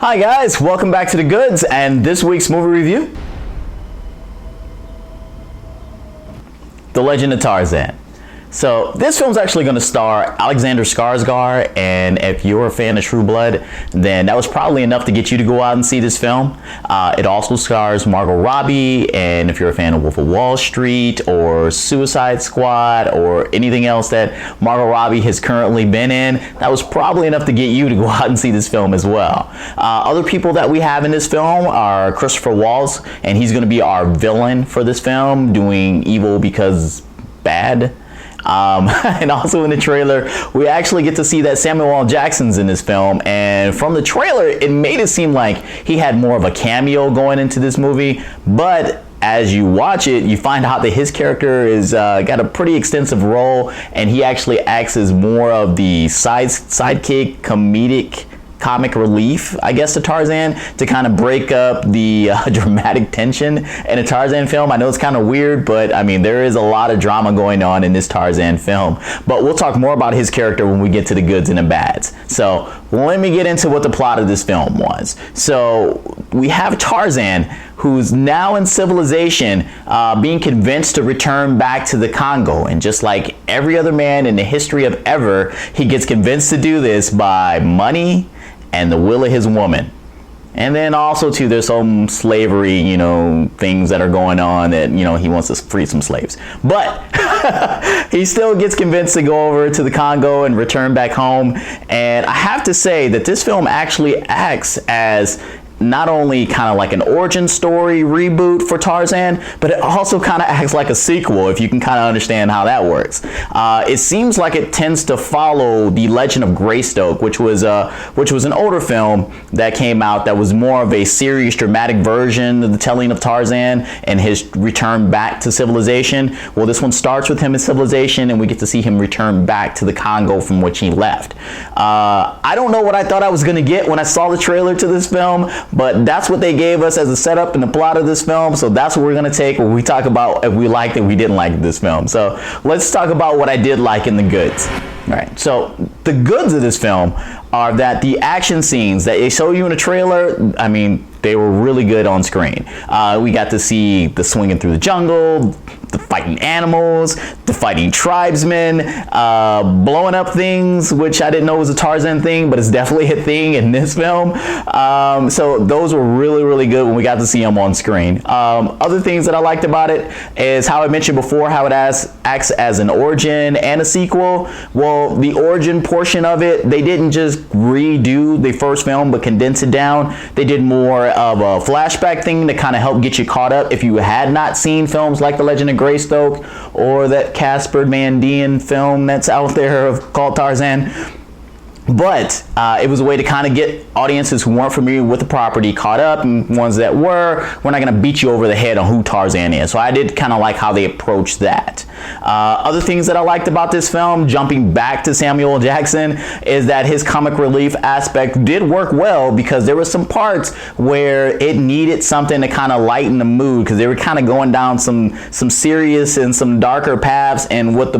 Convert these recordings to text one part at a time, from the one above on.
Hi guys, welcome back to The Goods and this week's movie review, The Legend of Tarzan. So this film's actually going to star Alexander Skaarsgard, and if you're a fan of True Blood, then that was probably enough to get you to go out and see this film. It also stars Margot Robbie, and if you're a fan of Wolf of Wall Street or Suicide Squad or anything else that Margot Robbie has currently been in, that was probably enough to get you to go out and see this film as well. Other people that we have in this film are Christoph Waltz, and he's going to be our villain for this film, doing evil because bad. And also in the trailer, we actually get to see that Samuel L. Jackson's in this film, and from the trailer, it made it seem like he had more of a cameo going into this movie, but as you watch it, you find out that his character is got a pretty extensive role, and he actually acts as more of the sidekick, comic relief, I guess, to Tarzan, to kind of break up the dramatic tension in a Tarzan film. I know it's kind of weird, but I mean, there is a lot of drama going on in this Tarzan film. But we'll talk more about his character when we get to the goods and the bads. So let me get into what the plot of this film was. So we have Tarzan, who's now in civilization, being convinced to return back to the Congo. And just like every other man in the history of ever, he gets convinced to do this by money and the will of his woman. And then also too, there's some slavery, things that are going on that, he wants to free some slaves. But he still gets convinced to go over to the Congo and return back home. And I have to say that this film actually acts as not only kind of like an origin story reboot for Tarzan, but it also kind of acts like a sequel, if you can kind of understand how that works. It seems like it tends to follow The Legend of Greystoke, which was an older film that came out that was more of a serious, dramatic version of the telling of Tarzan and his return back to civilization. Well, this one starts with him in civilization, and we get to see him return back to the Congo from which he left. I don't know what I thought I was going to get when I saw the trailer to this film, but that's what they gave us as a setup in the plot of this film. So that's what we're going to take when we talk about if we liked it, we didn't like this film. So let's talk about what I did like in the goods. All right, so the goods of this film are that the action scenes that they show you in the trailer, I mean, they were really good on screen. We got to see the swinging through the jungle, the fighting animals, the fighting tribesmen, blowing up things, which I didn't know was a Tarzan thing, but it's definitely a thing in this film. So those were really, really good when we got to see them on screen. Other things that I liked about it is how I mentioned before, how it acts as an origin and a sequel. Well, the origin portion of it, they didn't just redo the first film, but condense it down. They did more of a flashback thing to kind of help get you caught up if you had not seen films like The Legend of Greystoke or that Casper Van Dien film that's out there called Tarzan. But it was a way to kind of get audiences who weren't familiar with the property caught up, and ones that were, we're not going to beat you over the head on who Tarzan is. So I did kind of like how they approached that. Other things that I liked about this film, jumping back to Samuel L. Jackson, is that his comic relief aspect did work well, because there were some parts where it needed something to kind of lighten the mood, because they were kind of going down some serious and some darker paths and what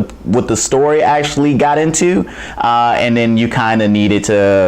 the story actually got into, and then you kind of needed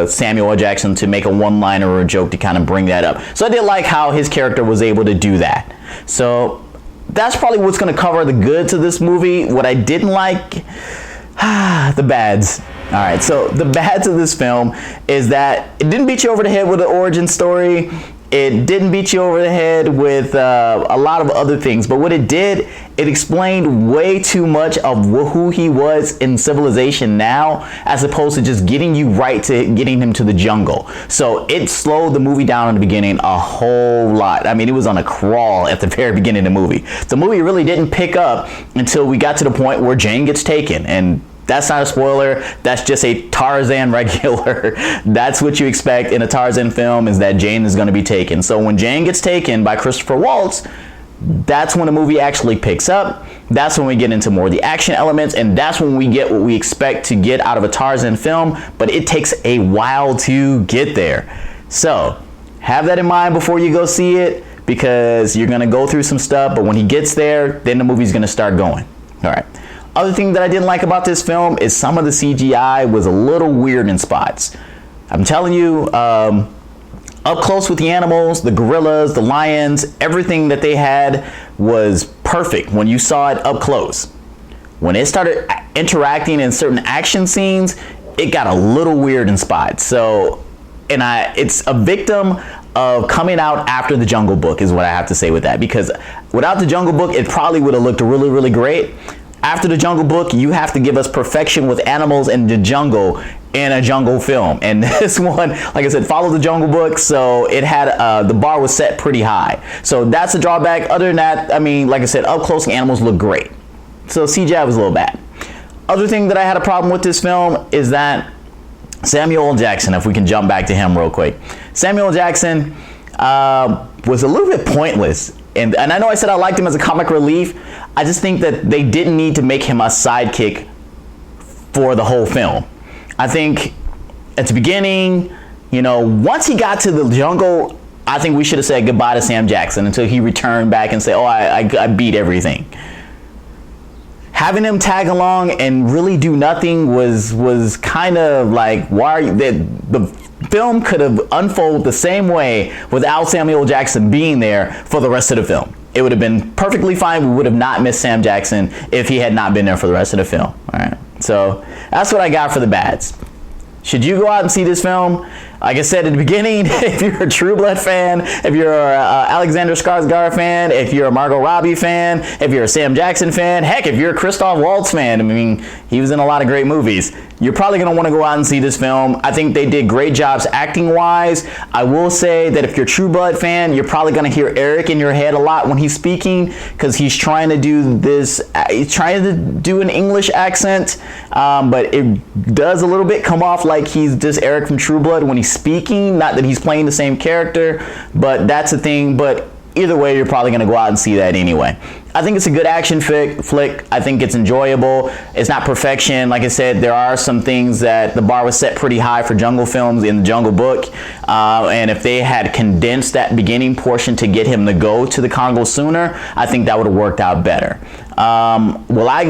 Samuel L. Jackson to make a one-liner or a joke to kind of bring that up. So I did like how his character was able to do that. So that's probably what's going to cover the goods of this movie. What I didn't like, the bads. All right, so the bads of this film is that it didn't beat you over the head with an origin story. It didn't beat you over the head with a lot of other things, but what it did, it explained way too much of who he was in civilization now, as opposed to just getting you right to getting him to the jungle. So it slowed the movie down in the beginning a whole lot. I mean, it was on a crawl at the very beginning of the movie. The movie really didn't pick up until we got to the point where Jane gets taken, and that's not a spoiler. That's just a Tarzan regular. That's what you expect in a Tarzan film, is that Jane is going to be taken. So when Jane gets taken by Christoph Waltz, that's when the movie actually picks up. That's when we get into more of the action elements, and that's when we get what we expect to get out of a Tarzan film, but it takes a while to get there. So have that in mind before you go see it, because you're going to go through some stuff, but when he gets there, then the movie's going to start going. All right. Other thing that I didn't like about this film is some of the CGI was a little weird in spots. I'm telling you, up close with the animals, the gorillas, the lions, everything that they had was perfect when you saw it up close. When it started interacting in certain action scenes, it got a little weird in spots. So, it's a victim of coming out after the Jungle Book is what I have to say with that, because without the Jungle Book, it probably would have looked really, really great. After the Jungle Book, you have to give us perfection with animals in the jungle in a jungle film. And this one, like I said, followed the Jungle Book, so it had the bar was set pretty high. So that's a drawback. Other than that, I mean, like I said, up close animals look great. So CGI was a little bad. Other thing that I had a problem with this film is that Samuel L. Jackson, if we can jump back to him real quick. Samuel L. Jackson was a little bit pointless. And I know I said I liked him as a comic relief. I just think that they didn't need to make him a sidekick for the whole film. I think at the beginning, you know, once he got to the jungle, I think we should have said goodbye to Sam Jackson until he returned back and said, oh, I beat everything. Having him tag along and really do nothing was kind of like, why are you, the film could have unfolded the same way without Samuel L. Jackson being there for the rest of the film. It would have been perfectly fine. We would have not missed Sam Jackson if he had not been there for the rest of the film. All right. So that's what I got for the bads. Should you go out and see this film? Like I said at the beginning, if you're a True Blood fan, if you're a Alexander Skaarsgard fan, if you're a Margot Robbie fan, if you're a Sam Jackson fan, heck, if you're a Christoph Waltz fan, I mean, he was in a lot of great movies. You're probably going to want to go out and see this film. I think they did great jobs acting-wise. I will say that if you're a True Blood fan, you're probably going to hear Eric in your head a lot when he's speaking, because he's trying to do this, he's trying to do an English accent, but it does a little bit come off like he's just Eric from True Blood when he's speaking. Not that he's playing the same character, but that's the thing. But either way, you're probably going to go out and see that anyway. I think it's a good action flick. I think it's enjoyable. It's not perfection. Like I said, there are some things that the bar was set pretty high for jungle films in the Jungle Book. And if they had condensed that beginning portion to get him to go to the Congo sooner, I think that would have worked out better. Will I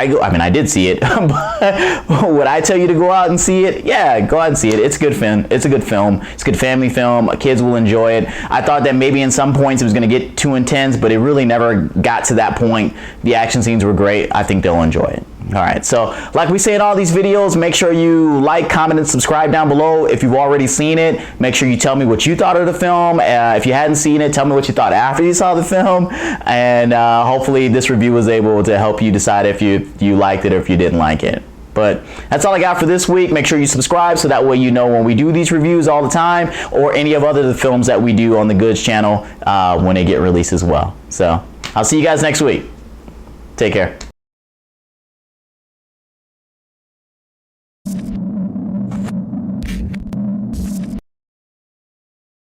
go? I mean, I did see it. But would I tell you to go out and see it? Yeah, go out and see it. It's a good film. It's a good film. It's a good family film. Kids will enjoy it. I thought that maybe in some points it was going to get too intense, but it really never got to that point. The action scenes were great. I think they'll enjoy it. All right, so like we say in all these videos, make sure you like, comment, and subscribe down below. If you've already seen it, make sure you tell me what you thought of the film. If you hadn't seen it, tell me what you thought after you saw the film. And hopefully this review was able to help you decide if you liked it or if you didn't like it. But that's all I got for this week. Make sure you subscribe so that way you know when we do these reviews all the time, or any of other films that we do on the Goods channel when they get released as well. So I'll see you guys next week. Take care.